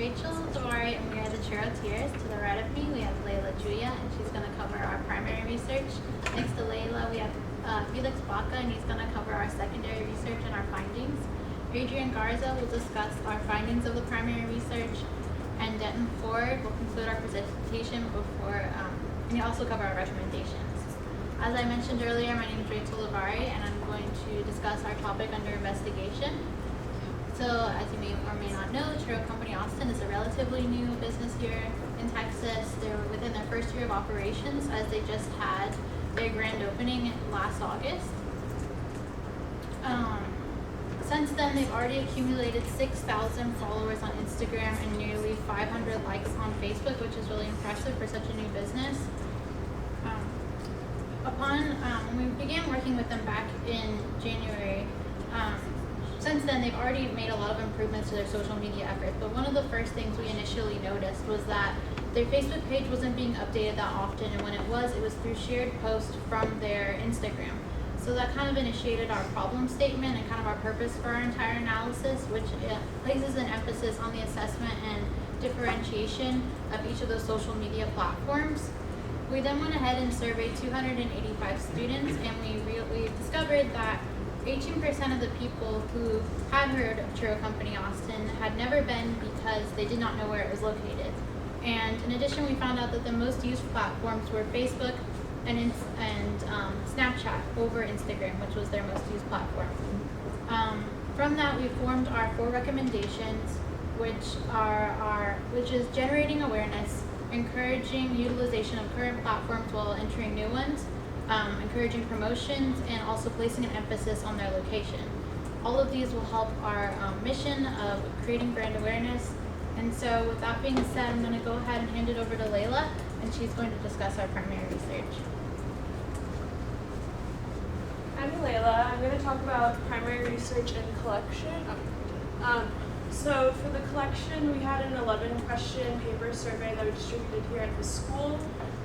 Rachel Dewari, and we are the Churroteers. To the right of me, we have Layla Julia, and she's going to cover our primary research. Next to Layla, we have Felix Baca, and he's going to cover our secondary research and our findings. Adrian Garza will discuss our findings of the primary research, and Denton Ford will conclude our presentation and he'll also cover our recommendations. As I mentioned earlier, my name is Rachel Dewari, and I'm going to discuss our topic under investigation. So, as you may or may not know, Churro Company Austin is a relatively new business here in Texas. They're within their first year of operations, as they just had their grand opening last August. Since then, they've already accumulated 6,000 followers on Instagram and nearly 500 likes on Facebook, which is really impressive for such a new business. When we began working with them back in January, since then they've already made a lot of improvements to their social media efforts, but one of the first things we initially noticed was that their Facebook page wasn't being updated that often, and when it was through shared posts from their Instagram. So that kind of initiated our problem statement and kind of our purpose for our entire analysis, which places an emphasis on the assessment and differentiation of each of those social media platforms. We then went ahead and surveyed 285 students, and we discovered that 18% of the people who had heard of Churro Company Austin had never been because they did not know where it was located. And in addition, we found out that the most used platforms were Facebook and Snapchat over Instagram, which was their most used platform. From that, we formed our 4 recommendations, which is generating awareness, encouraging utilization of current platforms while entering new ones, encouraging promotions, and also placing an emphasis on their location. All of these will help our mission of creating brand awareness. And so with that being said, I'm going to go ahead and hand it over to Layla, and she's going to discuss our primary research. I'm Layla. I'm going to talk about primary research and collection. So for the collection, we had an 11-question paper survey that we distributed here at the school.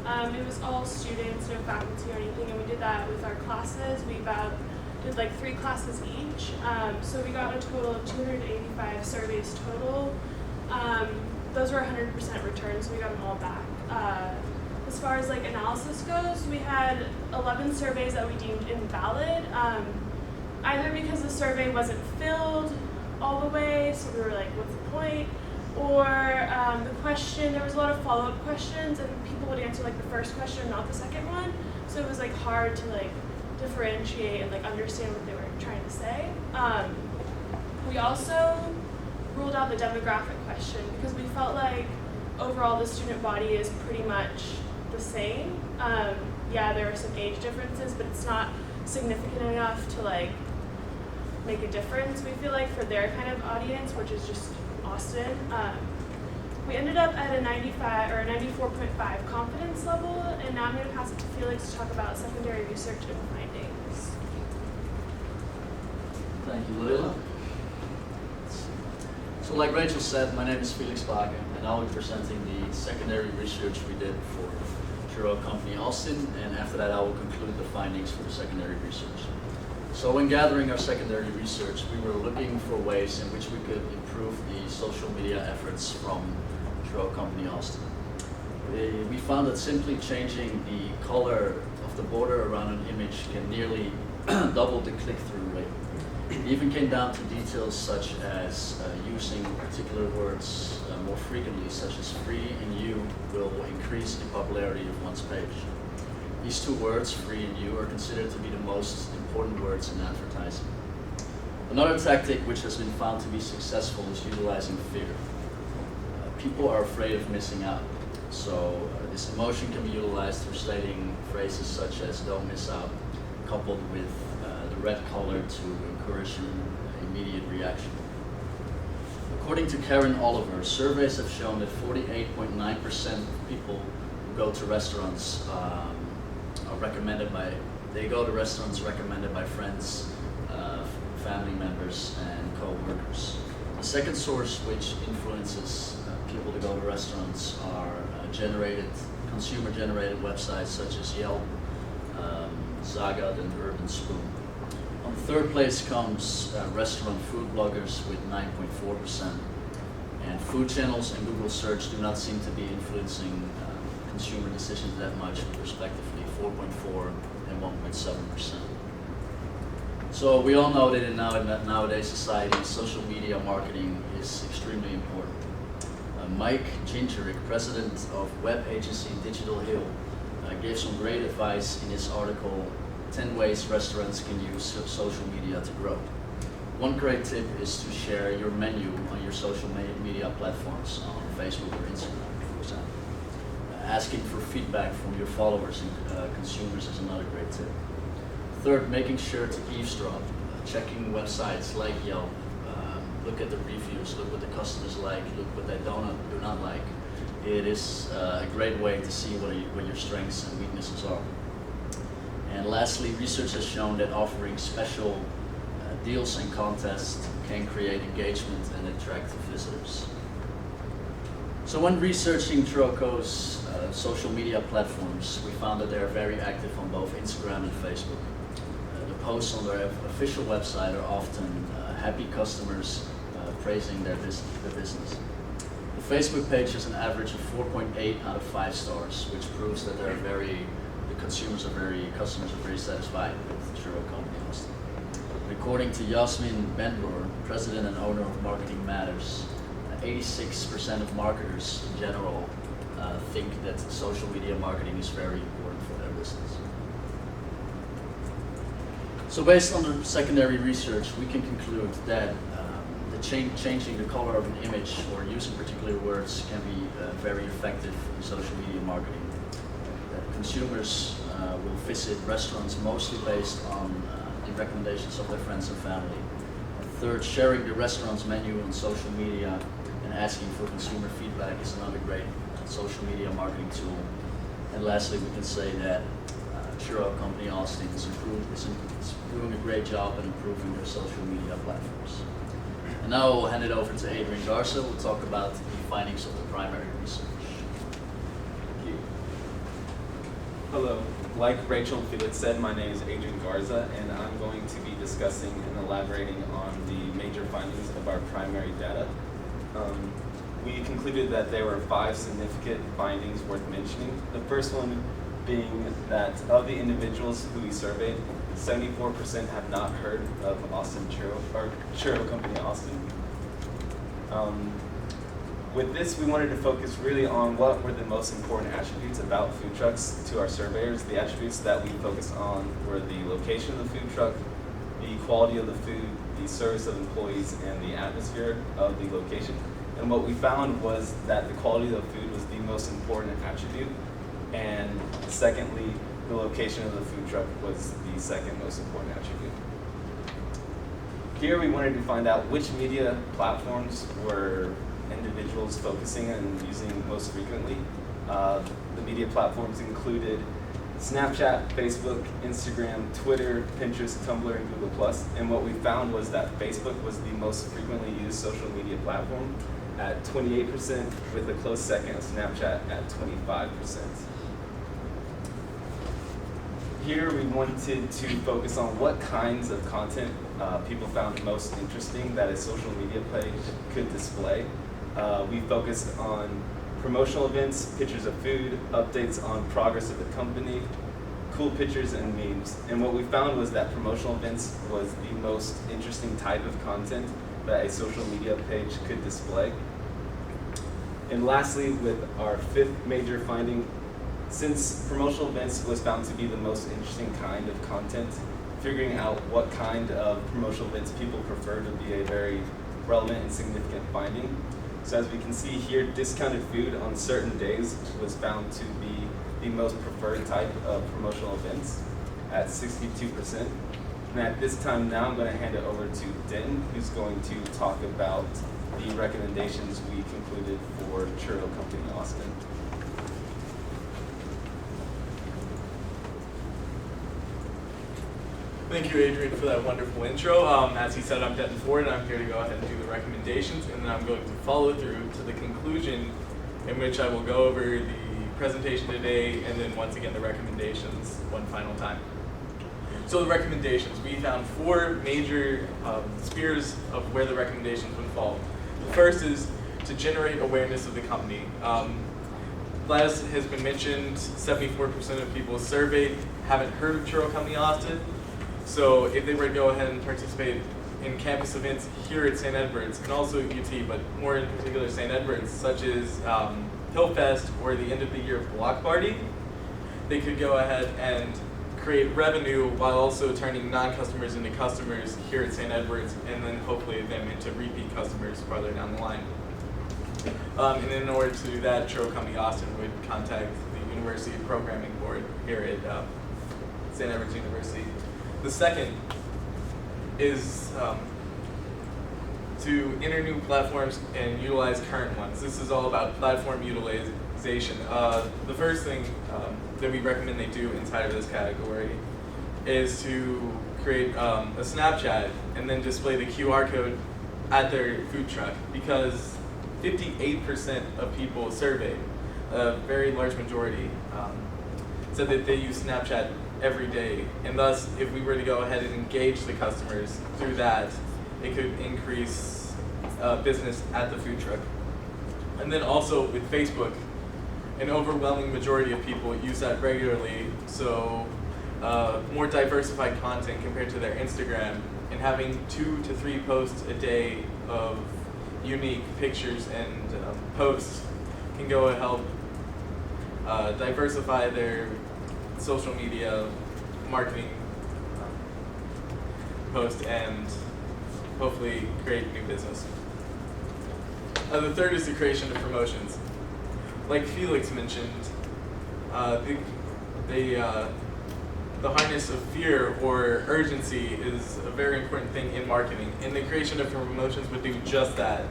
It was all students, no faculty or anything, and we did that with our classes. We did like 3 classes each. So we got a total of 285 surveys total. Those were 100% returns, so we got them all back. As far as like analysis goes, we had 11 surveys that we deemed invalid, either because the survey wasn't filled all the way, so we were like, what's the point? Or the question, there was a lot of follow-up questions, and people would answer like the first question, not the second one. So it was like hard to like differentiate and like understand what they were trying to say. We also ruled out the demographic question because we felt like overall the student body is pretty much the same. Yeah, there are some age differences, but it's not significant enough to like make a difference, we feel like, for their kind of audience, which is just Austin. We ended up at a 95 or a 94.5 confidence level, and now I'm going to pass it to Felix to talk about secondary research and findings. Thank you, Layla. So like Rachel said, my name is Felix Baca, and I'll be presenting the secondary research we did for Churro Company Austin, and after that I will conclude the findings for the secondary research. So when gathering our secondary research, we were looking for ways in which we could improve the social media efforts from Churro Company Austin. We found that simply changing the color of the border around an image can nearly double the click-through rate. It even came down to details such as using particular words more frequently, such as free and you, will increase the popularity of one's page. These 2 words, free and you, are considered to be the most important words in advertising. Another tactic which has been found to be successful is utilizing fear. People are afraid of missing out, so this emotion can be utilized through stating phrases such as "don't miss out," coupled with the red color to encourage an immediate reaction. According to Karen Oliver, surveys have shown that 48.9% of people who go to restaurants go to restaurants recommended by friends, family members, and co-workers. The second source which influences people to go to restaurants are consumer-generated websites such as Yelp, Zagat, and Urban Spoon. On the third place comes restaurant food bloggers with 9.4%, and Food channels and Google search do not seem to be influencing consumer decisions that much, respectively 4.4 and 1.7%. So we all know that in nowadays society, social media marketing is extremely important. Mike Gingerick, president of web agency Digital Hill, gave some great advice in his article, 10 Ways Restaurants Can Use Social Media to Grow. One great tip is to share your menu on your social media platforms on Facebook or Instagram, for example. Asking for feedback from your followers and consumers is another great tip. Third, making sure to eavesdrop, checking websites like Yelp, look at the reviews, look what the customers like, look what they do not like. It is a great way to see what your strengths and weaknesses are. And lastly, research has shown that offering special deals and contests can create engagement and attract visitors. So when researching Churroco's social media platforms, we found that they are very active on both Instagram and Facebook. The posts on their official website are often happy customers praising their business. The Facebook page has an average of 4.8 out of 5 stars, which proves that customers are very satisfied with Churro Company Austin. According to Yasmin Benroor, president and owner of Marketing Matters, 86% of marketers in general think that social media marketing is very important for their business. So based on the secondary research, we can conclude that changing the color of an image or using particular words can be very effective in social media marketing. Consumers will visit restaurants mostly based on the recommendations of their friends and family. Third, sharing the restaurant's menu on social media and asking for consumer feedback is another great social media marketing tool. And lastly, we can say that Churro Company Austin is doing a great job at improving their social media platforms. And now I'll hand it over to Adrian Garza, who will talk about the findings of the primary research. Thank you. Hello. Like Rachel and Felix said, my name is Adrian Garza, and I'm going to be discussing and elaborating on the major findings of our primary data. We concluded that there were 5 significant findings worth mentioning. The first one being that of the individuals who we surveyed, 74% have not heard of Churro Company Austin. With this, we wanted to focus really on what were the most important attributes about food trucks to our surveyors. The attributes that we focused on were the location of the food truck, the quality of the food, the service of employees, and the atmosphere of the location. And what we found was that the quality of the food was the most important attribute, and secondly, the location of the food truck was the second most important attribute. Here we wanted to find out which media platforms were individuals focusing and using most frequently. The media platforms included Snapchat, Facebook, Instagram, Twitter, Pinterest, Tumblr, and Google+. And what we found was that Facebook was the most frequently used social media platform at 28%, with a close second of Snapchat at 25%. Here we wanted to focus on what kinds of content people found most interesting that a social media page could display. We focused on promotional events, pictures of food, updates on progress of the company, cool pictures, and memes. And what we found was that promotional events was the most interesting type of content that a social media page could display. And lastly, with our 5th major finding, since promotional events was found to be the most interesting kind of content, figuring out what kind of promotional events people prefer to be a very relevant and significant finding. So as we can see here, discounted food on certain days was found to be the most preferred type of promotional events at 62%. And at this time now, I'm going to hand it over to Den, who's going to talk about the recommendations we concluded for Churro Company Austin. Thank you, Adrian, for that wonderful intro. As he said, I'm Denton Ford, and I'm here to go ahead and do the recommendations, and then I'm going to follow through to the conclusion, in which I will go over the presentation today, and then once again the recommendations one final time. So the recommendations, we found 4 major spheres of where the recommendations would fall. The first is to generate awareness of the company. As has been mentioned, 74% of people surveyed haven't heard of Churro Company Austin. So if they were to go ahead and participate in campus events here at St. Edward's, and also UT, but more in particular St. Edward's, such as Hillfest or the end of the year block party, they could go ahead and create revenue while also turning non-customers into customers here at St. Edward's, and then hopefully them into repeat customers farther down the line. And in order to do that, Churro Company Austin would contact the University Programming Board here at St. Edward's University. The second is to enter new platforms and utilize current ones. This is all about platform utilization. The first thing that we recommend they do inside of this category is to create a Snapchat and then display the QR code at their food truck, because 58% of people surveyed, a very large majority, said that they use Snapchat every day, and thus if we were to go ahead and engage the customers through that, it could increase business at the food truck. And then also with Facebook, an overwhelming majority of people use that regularly, so more diversified content compared to their Instagram, and having 2 to 3 posts a day of unique pictures and posts can go and help diversify their social media marketing post and hopefully create new business. The third is the creation of promotions. Like Felix mentioned, the harness of fear or urgency is a very important thing in marketing, and the creation of promotions would do just that.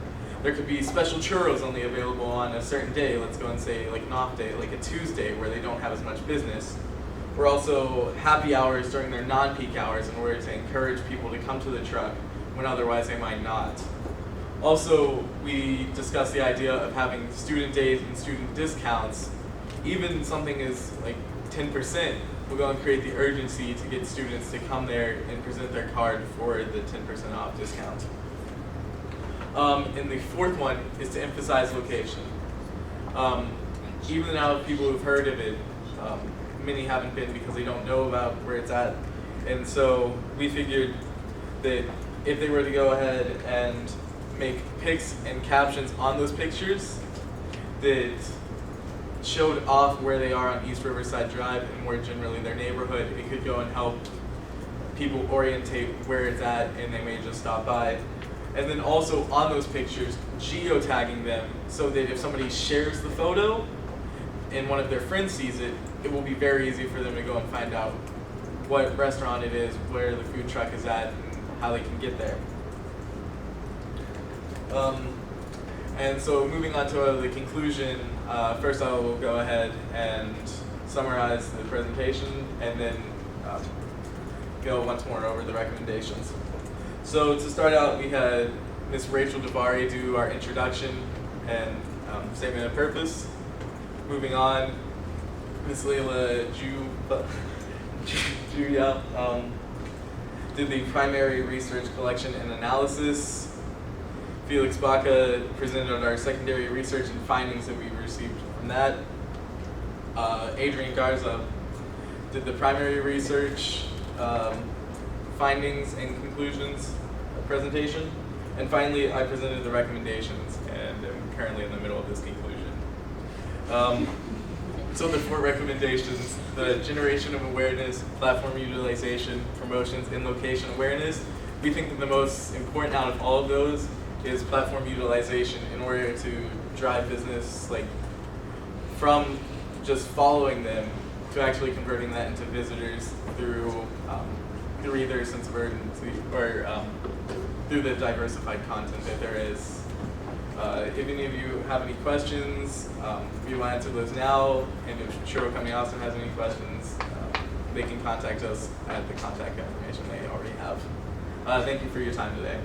There could be special churros only available on a certain day, let's go and say like an off day, like a Tuesday where they don't have as much business. Or also happy hours during their non-peak hours in order to encourage people to come to the truck when otherwise they might not. Also, we discussed the idea of having student days and student discounts. Even something as like 10% will go and create the urgency to get students to come there and present their card for the 10% off discount. And the fourth one is to emphasize location. Even now people who've heard of it, many haven't been because they don't know about where it's at. And so we figured that if they were to go ahead and make pics and captions on those pictures that showed off where they are on East Riverside Drive and more generally their neighborhood, it could go and help people orientate where it's at, and they may just stop by. And then also on those pictures, geotagging them so that if somebody shares the photo and one of their friends sees it, it will be very easy for them to go and find out what restaurant it is, where the food truck is at, and how they can get there. And so moving on to the conclusion, first I will go ahead and summarize the presentation and then go once more over the recommendations. So to start out, we had Ms. Rachel DeVary do our introduction and statement of purpose. Moving on, Ms. Leila Julia did the primary research collection and analysis. Felix Baca presented our secondary research and findings that we received from that. Adrian Garza did the primary research, findings and conclusions presentation. And finally, I presented the recommendations, and I'm currently in the middle of this conclusion. So the 4 recommendations: the generation of awareness, platform utilization, promotions, and location awareness. We think that the most important out of all of those is platform utilization in order to drive business, like from just following them to actually converting that into visitors through either sense of urgency or through the diversified content that there is. If any of you have any questions, we will answer those now, and if Churro Company Austin has any questions, they can contact us at the contact information they already have. Thank you for your time today.